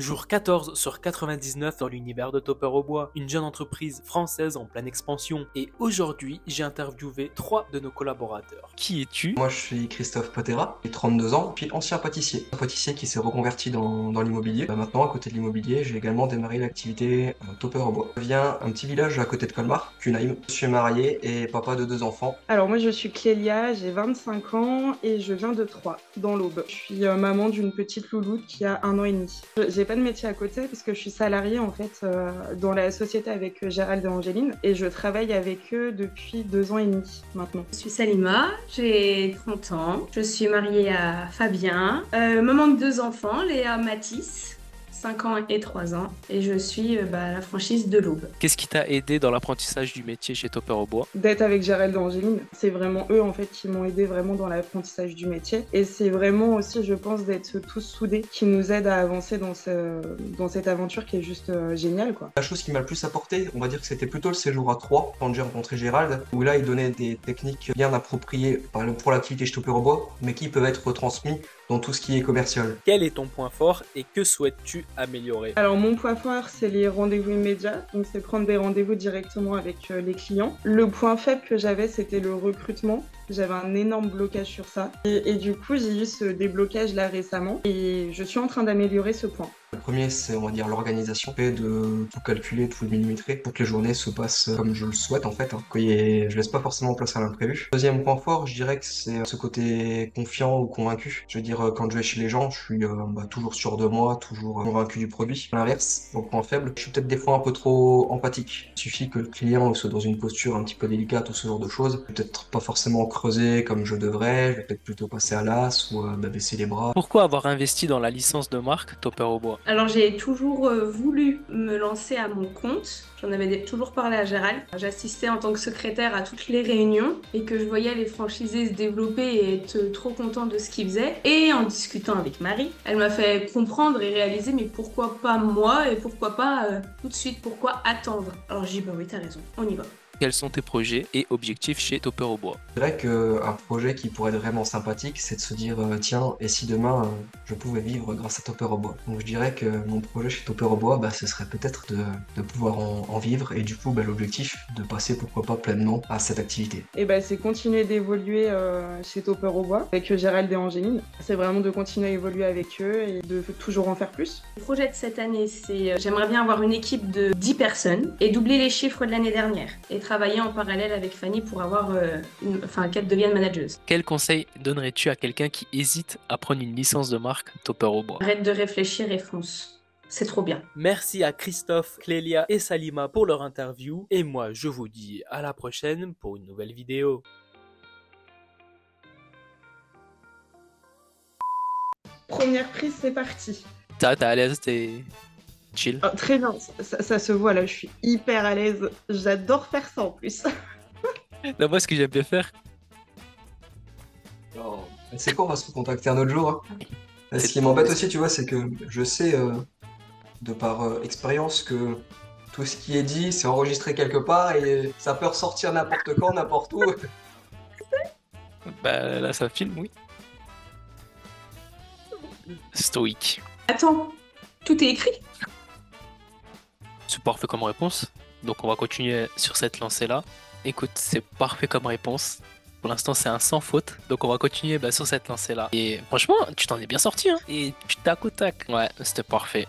Jour 14 sur 99 dans l'univers de Topper au bois, une jeune entreprise française en pleine expansion. Et aujourd'hui, j'ai interviewé 3 de nos collaborateurs. Qui es-tu? Moi, je suis Christophe Potera, j'ai 32 ans, puis ancien pâtissier. Un pâtissier qui s'est reconverti dans l'immobilier. Maintenant, à côté de l'immobilier, j'ai également démarré l'activité Topper au bois. Je viens d'un petit village à côté de Colmar, Cunheim. Je suis marié et papa de 2 enfants. Alors moi je suis Clélia, j'ai 25 ans et je viens de Troyes, dans l'Aube. Je suis maman d'une petite louloute qui a 1 an et demi. J'ai pas de métier à côté parce que je suis salariée en fait dans la société avec Gérald et Angéline et je travaille avec eux depuis 2 ans et demi maintenant. Je suis Salima, j'ai 30 ans, je suis mariée à Fabien, maman de 2 enfants, Léa, Mathis, 5 ans et 3 ans, et je suis la franchise de l'Aube. Qu'est-ce qui t'a aidé dans l'apprentissage du métier chez Topper au bois? D'être avec Gérald et Angéline, c'est vraiment eux en fait qui m'ont aidé vraiment dans l'apprentissage du métier et c'est vraiment aussi je pense d'être tous soudés qui nous aident à avancer dans cette aventure qui est juste géniale quoi. La chose qui m'a le plus apporté, on va dire que c'était plutôt le séjour à Troyes, quand j'ai rencontré Gérald, où là il donnait des techniques bien appropriées par exemple pour l'activité chez Topper au bois, mais qui peuvent être retransmis dans tout ce qui est commercial. Quel est ton point fort et que souhaites-tu améliorer? Alors mon point fort c'est les rendez-vous immédiats, donc c'est prendre des rendez-vous directement avec les clients. Le point faible que j'avais c'était le recrutement, j'avais un énorme blocage sur ça et du coup j'ai eu ce déblocage là récemment et je suis en train d'améliorer ce point. Le premier, c'est, on va dire, l'organisation, fait de tout calculer, tout millimétrer pour que les journées se passent comme je le souhaite, en fait, hein. Je laisse pas forcément place à l'imprévu. Deuxième point fort, je dirais que c'est ce côté confiant ou convaincu. Je veux dire, quand je vais chez les gens, je suis toujours sûr de moi, toujours convaincu du produit. À l'inverse, mon point faible, je suis peut-être des fois un peu trop empathique. Il suffit que le client soit dans une posture un petit peu délicate ou ce genre de choses. Peut-être pas forcément creuser comme je devrais, je vais peut-être plutôt passer à l'as ou baisser les bras. Pourquoi avoir investi dans la licence de marque Topper au bois? Alors j'ai toujours voulu me lancer à mon compte, j'en avais toujours parlé à Gérald. J'assistais en tant que secrétaire à toutes les réunions et que je voyais les franchisés se développer et être trop contents de ce qu'ils faisaient. Et en discutant avec Marie, elle m'a fait comprendre et réaliser mais pourquoi pas moi et pourquoi pas tout de suite, pourquoi attendre. Alors j'ai dit bah oui t'as raison, on y va. Quels sont tes projets et objectifs chez Topper au bois? Je dirais qu'un projet qui pourrait être vraiment sympathique, c'est de se dire tiens, et si demain je pouvais vivre grâce à Topper au bois. Donc je dirais que mon projet chez Topper au bois, ce serait peut-être de pouvoir en vivre et du coup l'objectif de passer pourquoi pas pleinement à cette activité. Et c'est continuer d'évoluer chez Topper au bois avec Gérald et Angéline. C'est vraiment de continuer à évoluer avec eux et de toujours en faire plus. Le projet de cette année, c'est j'aimerais bien avoir une équipe de 10 personnes et doubler les chiffres de l'année dernière. Et travailler en parallèle avec Fanny pour avoir qu'elle devienne manageuse. Quel conseil donnerais-tu à quelqu'un qui hésite à prendre une licence de marque Topper au bois? Arrête de réfléchir et fonce. C'est trop bien. Merci à Christophe, Clélia et Salima pour leur interview. Et moi, je vous dis à la prochaine pour une nouvelle vidéo. Première prise, c'est parti. T'es à l'aise, t'es chill. Oh, très bien, ça se voit là, je suis hyper à l'aise. J'adore faire ça en plus. Non, moi, ce que j'aime bien faire, C'est quoi, on va se recontacter un autre jour, hein. Ce qui m'embête aussi, tu vois, c'est que je sais, de par expérience, que tout ce qui est dit, c'est enregistré quelque part et ça peut ressortir n'importe quand, n'importe où. là, ça filme, oui. Stoïque. Attends, tout est écrit? C'est parfait comme réponse. Donc, on va continuer sur cette lancée-là. Écoute, c'est parfait comme réponse. Pour l'instant, c'est un sans faute. Donc, on va continuer sur cette lancée-là. Et franchement, tu t'en es bien sorti, hein. Et tu tac au tac. Ouais, c'était parfait.